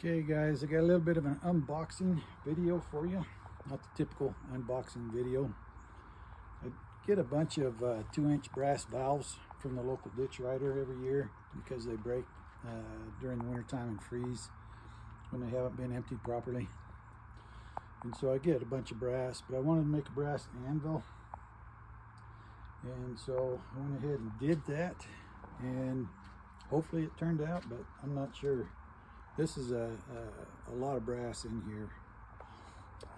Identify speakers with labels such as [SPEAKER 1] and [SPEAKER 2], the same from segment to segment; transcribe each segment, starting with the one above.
[SPEAKER 1] Okay guys, I got a little bit of an unboxing video for you. Not the typical unboxing video. I get a bunch of 2-inch brass valves from the local ditch rider every year because they break during the winter time and freeze when they haven't been emptied properly. And so I get a bunch of brass, but I wanted to make a brass anvil. And so I went ahead and did that, and hopefully it turned out, but I'm not sure. This is a lot of brass in here,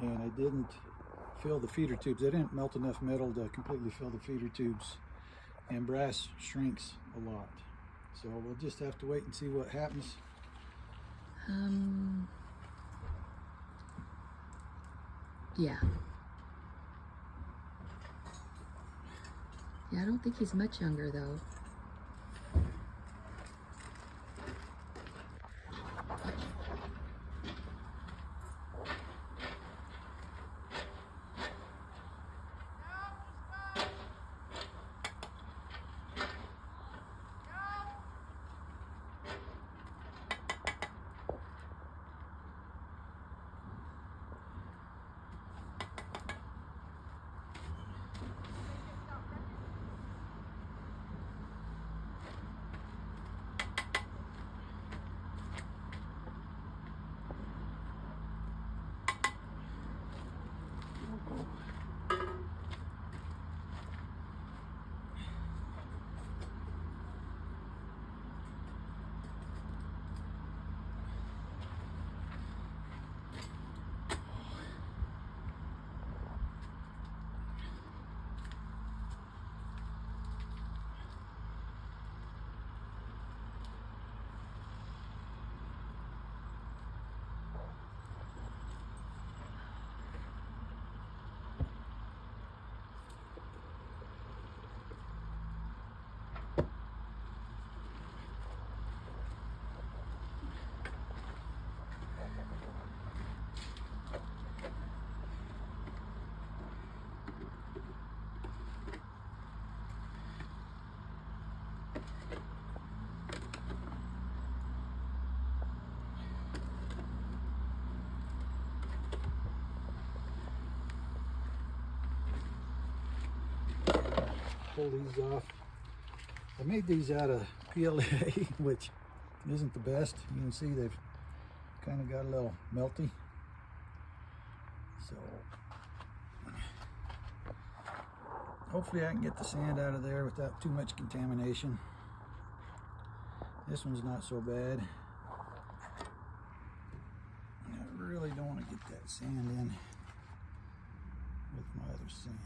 [SPEAKER 1] and I didn't fill the feeder tubes. I didn't melt enough metal to completely fill the feeder tubes, and brass shrinks a lot. So we'll just have to wait and see what happens.
[SPEAKER 2] Yeah, I don't think he's much younger though.
[SPEAKER 1] Pull these off. I made these out of PLA, which isn't the best. You can see they've kind of got a little melty. So hopefully I can get the sand out of there without too much contamination. This one's not so bad. I really don't want to get that sand in with my other sand.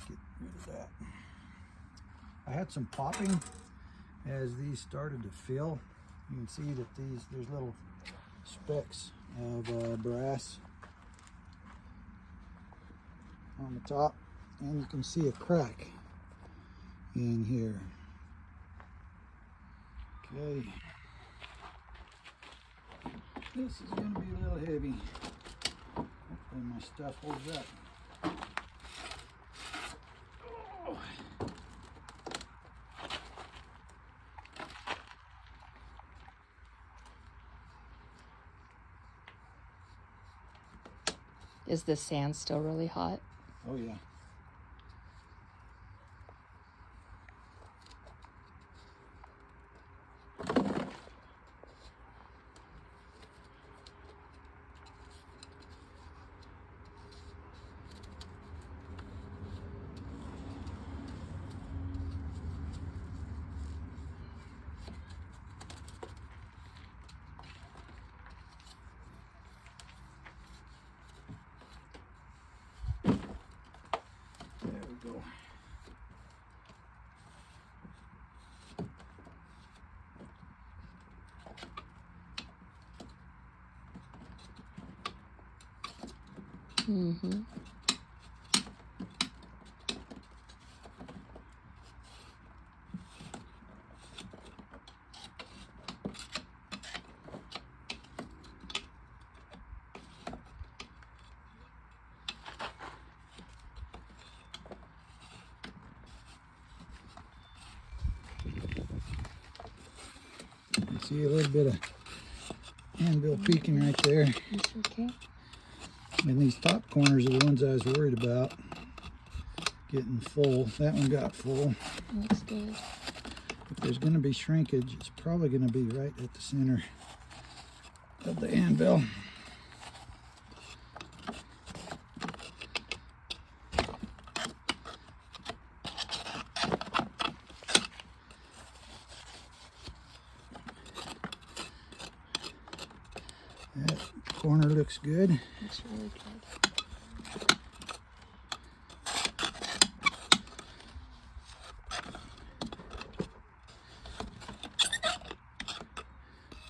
[SPEAKER 1] Get rid of that. I had some popping as these started to fill. You can see that there's little specks of brass on the top, and you can see a crack in here. Okay, this is going to be a little heavy. Hopefully my stuff holds up.
[SPEAKER 2] Is the sand still really hot?
[SPEAKER 1] Oh yeah. Go.
[SPEAKER 2] Mm-hmm.
[SPEAKER 1] See a little bit of anvil peeking right there.
[SPEAKER 2] You sure can.
[SPEAKER 1] And these top corners are the ones I was worried about getting full. That one got full.
[SPEAKER 2] Looks good.
[SPEAKER 1] If there's going to be shrinkage, it's probably going to be right at the center of the anvil. That corner looks good.
[SPEAKER 2] Looks really good.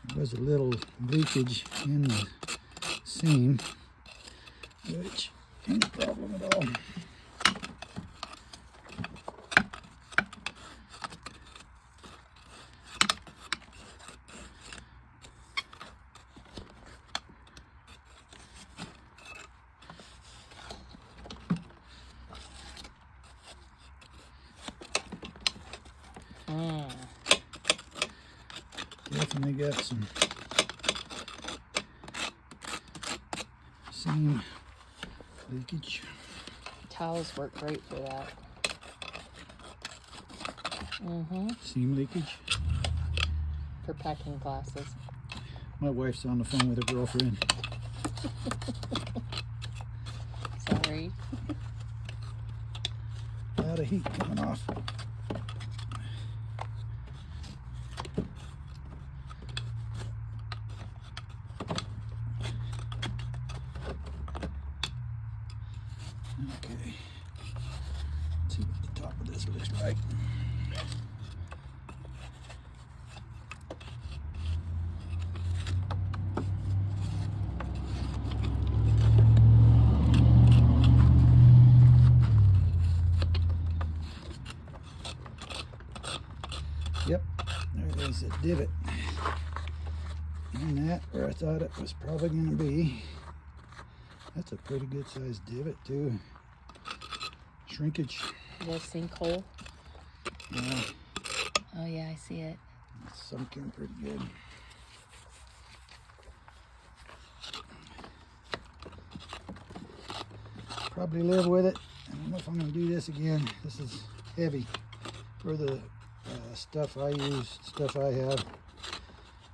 [SPEAKER 1] There was a little leakage in the seam, which ain't a problem at all. Definitely got some seam leakage.
[SPEAKER 2] Towels work great for that.
[SPEAKER 1] Seam leakage.
[SPEAKER 2] For packing glasses.
[SPEAKER 1] My wife's on the phone with her girlfriend.
[SPEAKER 2] Sorry.
[SPEAKER 1] A lot of heat coming off. Okay, let's see what the top of this looks like. Yep, there is a divot in that where I thought it was probably going to be. That's a pretty good sized divot too. Shrinkage.
[SPEAKER 2] The sinkhole.
[SPEAKER 1] Yeah,
[SPEAKER 2] Oh yeah, I see it.
[SPEAKER 1] it's sunk in pretty good. Probably live with it. I don't know if I'm going to do this again. This is heavy for the stuff I use, stuff I have.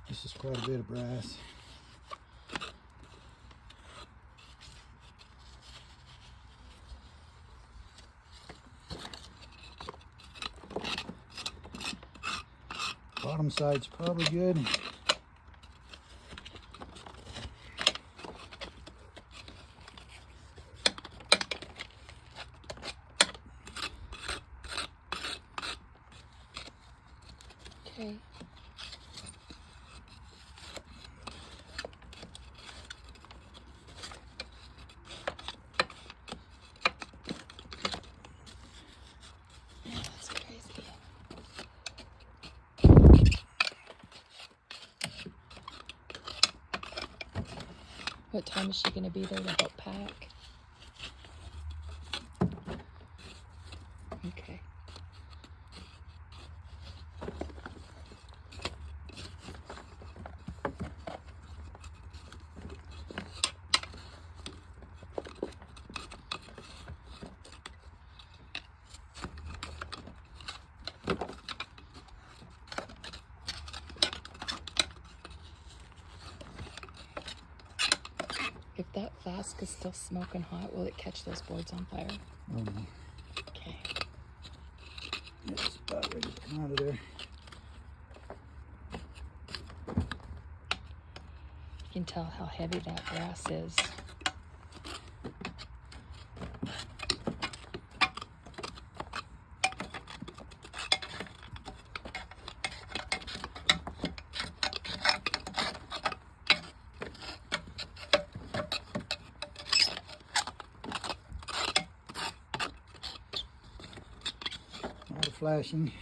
[SPEAKER 1] This is quite a bit of brass. Bottom side's probably good.
[SPEAKER 2] Okay. That's crazy. What time is she going to be there to help pack? Okay. If that flask is still smoking hot, will it catch those boards on fire?
[SPEAKER 1] Oh no,
[SPEAKER 2] Okay.
[SPEAKER 1] it's about ready to come out of there.
[SPEAKER 2] You can tell how heavy that brass is.
[SPEAKER 1] A lot of flashing.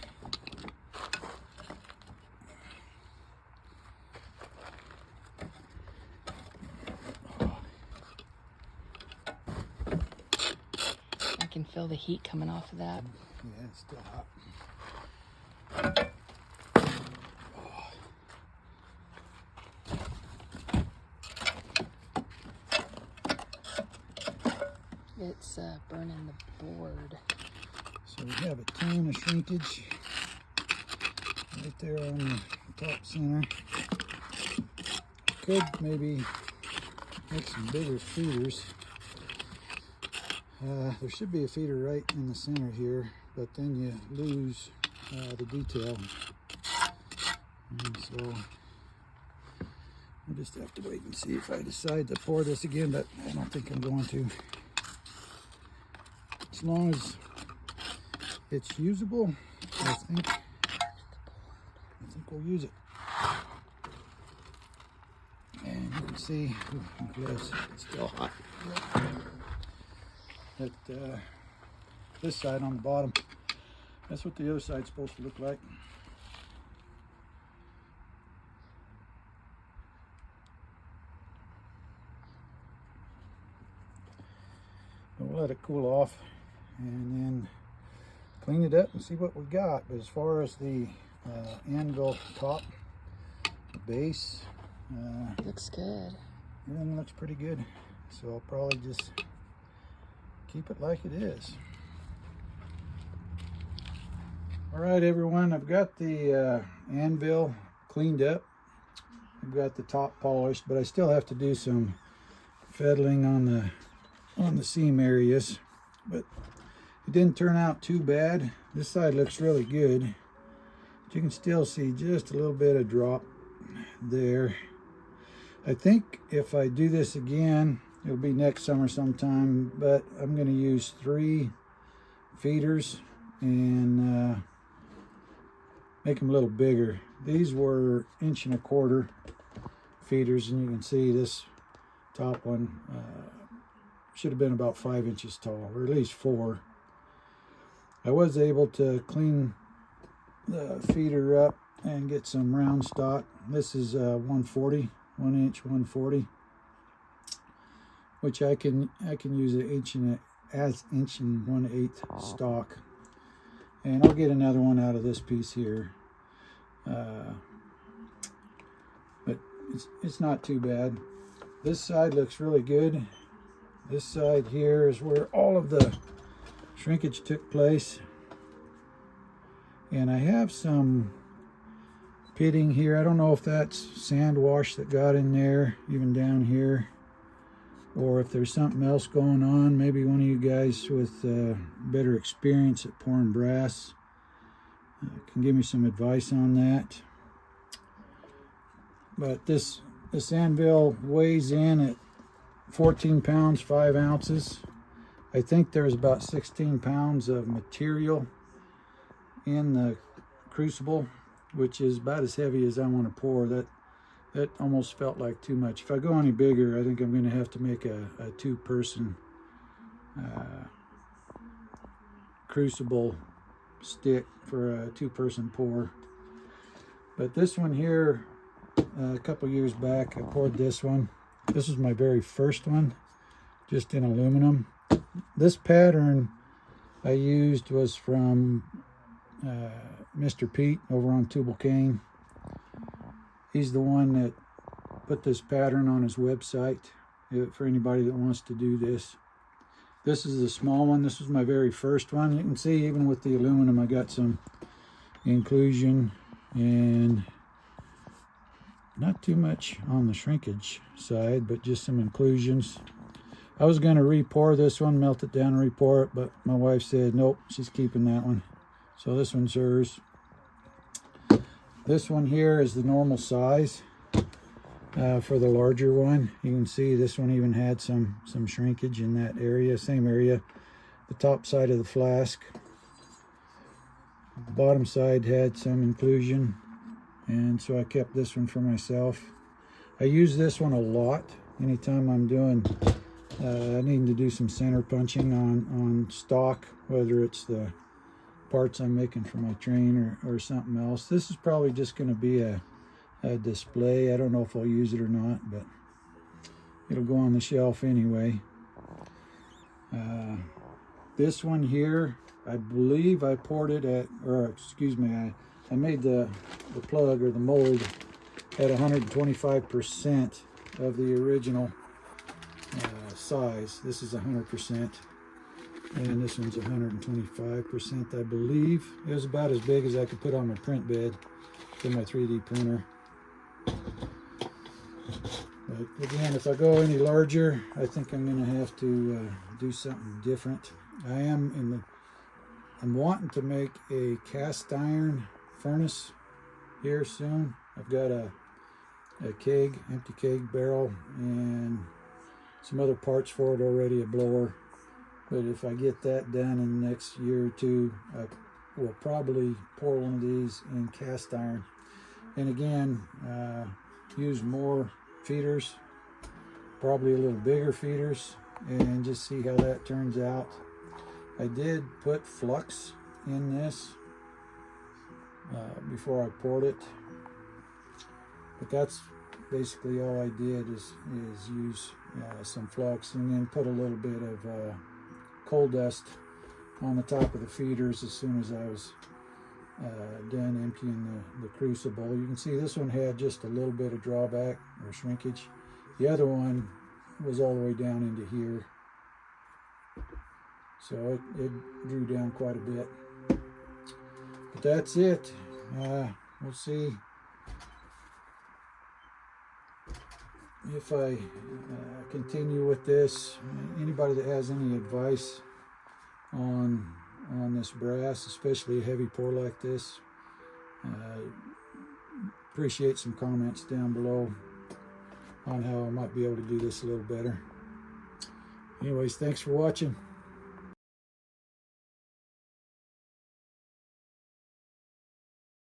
[SPEAKER 2] I can feel the heat coming off of that.
[SPEAKER 1] Yeah, it's still hot.
[SPEAKER 2] it's burning the board.
[SPEAKER 1] So we have a ton of shrinkage right there on the top center. Could maybe make some bigger feeders. There should be a feeder right in the center here, but then you lose the detail. And so we'll just have to wait and see if I decide to pour this again, but I don't think I'm going to. As long as it's usable, I think we'll use it. And you can see, it's still hot. That this side on the bottom, that's what the other side's supposed to look like. We'll let it cool off and then clean it up and see what we got. But as far as the Anvil top, the base,
[SPEAKER 2] Looks good.
[SPEAKER 1] everything looks pretty good. So I'll probably just keep it like it is. All right, everyone, I've got the Anvil cleaned up. I've got the top polished, but I still have to do some fettling on the seam areas. But it didn't turn out too bad. This side looks really good. But you can still see just a little bit of drop there. I think if I do this again, it'll be next summer sometime, but I'm going to use 3 feeders and make them a little bigger. These were 1.25 inch feeders, and you can see this top one should have been about 5 inches tall, or at least 4. I was able to clean the feeder up and get some round stock. This is 140, 1 inch 140, which I can use an inch and 1/8 stock, and I'll get another one out of this piece here. But it's not too bad. This side looks really good. This side here is where all of the shrinkage took place, and I have some pitting here. I don't know if that's sand wash that got in there, even down here, or if there's something else going on. Maybe one of you guys with better experience at pouring brass can give me some advice on that. But this Anvil weighs in at 14 pounds 5 ounces. I think there's about 16 pounds of material in the crucible, which is about as heavy as I want to pour. That almost felt like too much. If I go any bigger, I think I'm going to have to make a 2-person crucible stick for a 2-person pour. But this one here, a couple years back, I poured this one. This was my very first one, just in aluminum. This pattern I used was from Mr. Pete over on Tubal Cain. He's the one that put this pattern on his website for anybody that wants to do this. This is the small one. This was my very first one. You can see even with the aluminum I got some inclusion, and not too much on the shrinkage side, but just some inclusions. I was going to re-pour this one, melt it down and re-pour it, but my wife said nope, she's keeping that one. So this one's hers. This one here is the normal size for the larger one. You can see this one even had some shrinkage in that area, same area. The top side of the flask. The bottom side had some inclusion, and so I kept this one for myself. I use this one a lot anytime I'm doing needing to do some center punching on stock, whether it's the parts I'm making for my train or something else. This is probably just going to be a display. I don't know if I'll use it or not, but it'll go on the shelf anyway. This one here, I believe I poured it at, or excuse me, I made the plug or the mold at 125% of the original size. This is 100%. And this one's 125%, I believe. It was about as big as I could put on my print bed for my 3D printer. But again, if I go any larger, I think I'm going to have to do something different. I'm wanting to make a cast iron furnace here soon. I've got a keg, empty keg barrel, and some other parts for it already, a blower. But if I get that done in the next year or two, I will probably pour one of these in cast iron. And again, use more feeders, probably a little bigger feeders, and just see how that turns out. I did put flux in this before I poured it, but that's basically all I did is use some flux and then put a little bit of coal dust on the top of the feeders as soon as I was done emptying the crucible. You can see this one had just a little bit of drawback or shrinkage. The other one was all the way down into here, so it drew down quite a bit. But that's it. We'll see if I continue with this. Anybody that has any advice on this brass, especially a heavy pour like this, appreciate some comments down below on how I might be able to do this a little better. Anyways, thanks for watching.